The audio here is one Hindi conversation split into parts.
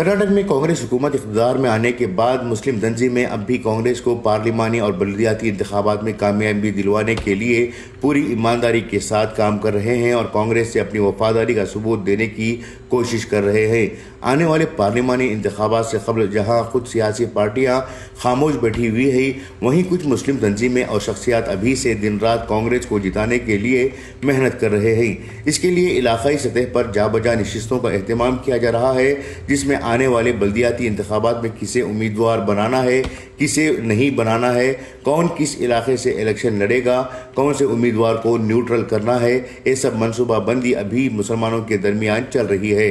कर्नाटक में कांग्रेस हुकूमत इक़्तिदार में आने के बाद मुस्लिम तंजीमें अब भी कांग्रेस को पार्लिमानी और बल्दियाती इंतखाबात में कामयाबी दिलवाने के लिए पूरी ईमानदारी के साथ काम कर रहे हैं और कांग्रेस से अपनी वफादारी का सबूत देने की कोशिश कर रहे हैं। आने वाले पार्लिमानी इंतखाबात से कबल जहां कुछ सियासी पार्टियां खामोश बैठी हुई है, वहीं कुछ मुस्लिम तंजीमें और शख्सियात अभी से दिन रात कांग्रेस को जिताने के लिए मेहनत कर रहे हैं। इसके लिए इलाकाई सतह पर जाबजा नशिस्तों का अहतमाम किया जा रहा है, जिसमें आने वाले बल्दियाती इंतखाबात में किसे उम्मीदवार बनाना है, किसे नहीं बनाना है, कौन किस इलाके से इलेक्शन लड़ेगा, कौन से उम्मीदवार को न्यूट्रल करना है, ये सब मनसूबाबंदी अभी मुसलमानों के दरमियान चल रही है।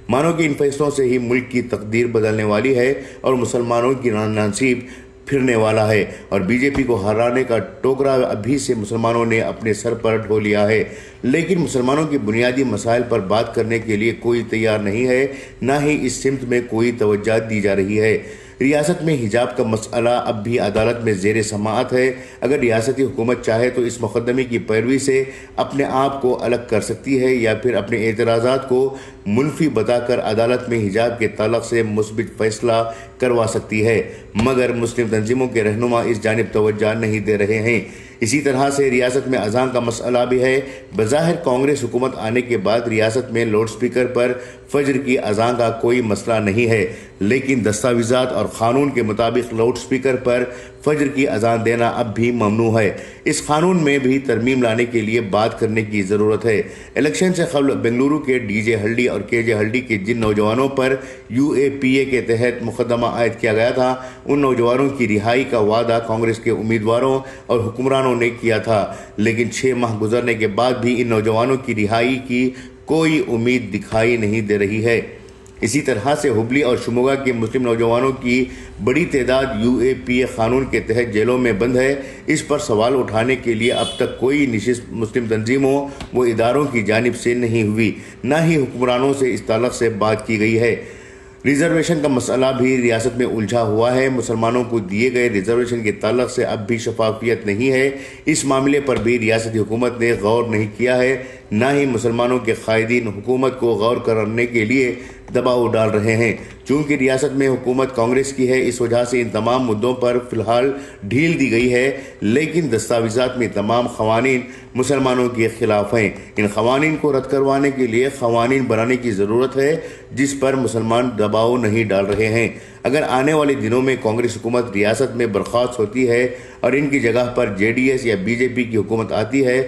मानो कि इन फैसलों से ही मुल्क की तकदीर बदलने वाली है और मुसलमानों की नसीब फिरने वाला है और बीजेपी को हराने का टोकरा अभी से मुसलमानों ने अपने सर पर ढो लिया है। लेकिन मुसलमानों के बुनियादी मसाइल पर बात करने के लिए कोई तैयार नहीं है, ना ही इस सिमत में कोई तवज्जो दी जा रही है। रियासत में हिजाब का मसला अब भी अदालत में ज़ेर समाअत है। अगर रियासती हुकूमत चाहे तो इस मुकदमे की पैरवी से अपने आप को अलग कर सकती है या फिर अपने एतराज़ात को मुनफी बताकर अदालत में हिजाब के ताल्लुक़ से मुस्बित फ़ैसला करवा सकती है, मगर मुस्लिम तंजीमों के रहनुमा इस जानिब तवज्जो नहीं दे रहे हैं। इसी तरह से रियासत में अज़ान का मसला भी है। बज़ाहिर कांग्रेस हुकूमत आने के बाद रियासत में लाउड स्पीकर पर फजर की अज़ान का कोई मसला नहीं है, लेकिन दस्तावेज़ात और क़ानून के मुताबिक लाउड स्पीकर पर फजर की अज़ान देना अब भी ममनू है। इस कानून में भी तरमीम लाने के लिए बात करने की ज़रूरत है। इलेक्शन से कबल बेंगलुरु के डीजे हल्डी और केजे हल्डी के जिन नौजवानों पर UAPA के तहत मुकदमा आयद किया गया था, उन नौजवानों की रिहाई का वादा कांग्रेस के उम्मीदवारों और हुक्मरानों ने किया था, लेकिन 6 माह गुजरने के बाद भी इन नौजवानों की रिहाई की कोई उम्मीद दिखाई नहीं दे रही है। इसी तरह से हुबली और शिमोगा के मुस्लिम नौजवानों की बड़ी तादाद UAPA कानून के तहत जेलों में बंद है। इस पर सवाल उठाने के लिए अब तक कोई नशिस्त मुस्लिम तंजीमों व इदारों की जानिब से नहीं हुई, न ही हुक्मरानों से इस ताल्लुक़ से बात की गई है। रिजर्वेशन का मसला भी रियासत में उलझा हुआ है। मुसलमानों को दिए गए रिजर्वेशन के ताल्लुक़ से अब भी शफाफियत नहीं है। इस मामले पर भी रियासती हुकूमत ने गौर नहीं किया है, ना ही मुसलमानों के कायदीन हुकूमत को गौर करने के लिए दबाव डाल रहे हैं। चूँकि रियासत में हुकूमत कांग्रेस की है, इस वजह से इन तमाम मुद्दों पर फ़िलहाल ढील दी गई है, लेकिन दस्तावेज़ात में तमाम क़वानीन मुसलमानों के ख़िलाफ़ हैं। इन क़वानीन को रद्द करवाने के लिए क़वानीन बनाने की ज़रूरत है, जिस पर मुसलमान दबाव नहीं डाल रहे हैं। अगर आने वाले दिनों में कांग्रेस हुकूमत रियासत में बर्खास्त होती है और इनकी जगह पर JDS या BJP की हुकूमत आती है,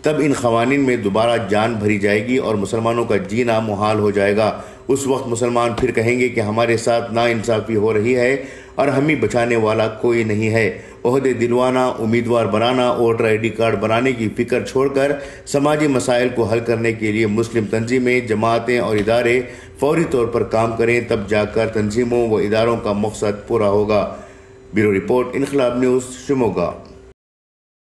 तब इन क़वानीन में दोबारा जान भरी जाएगी और मुसलमानों का जीना मुहाल हो जाएगा। उस वक्त मुसलमान फिर कहेंगे कि हमारे साथ नाइंसाफ़ी हो रही है और हमें बचाने वाला कोई नहीं है। ओहदे दिलवाना, उम्मीदवार बनाना, वोटर ID कार्ड बनाने की फ़िक्र छोड़कर समाजी मसाइल को हल करने के लिए मुस्लिम तंजीमें, जमातें और इदारे फौरी तौर पर काम करें, तब जाकर तंजीमों व इदारों का मकसद पूरा होगा। ब्यूरो रिपोर्ट, इनकलाब न्यूज़, शिमोगा।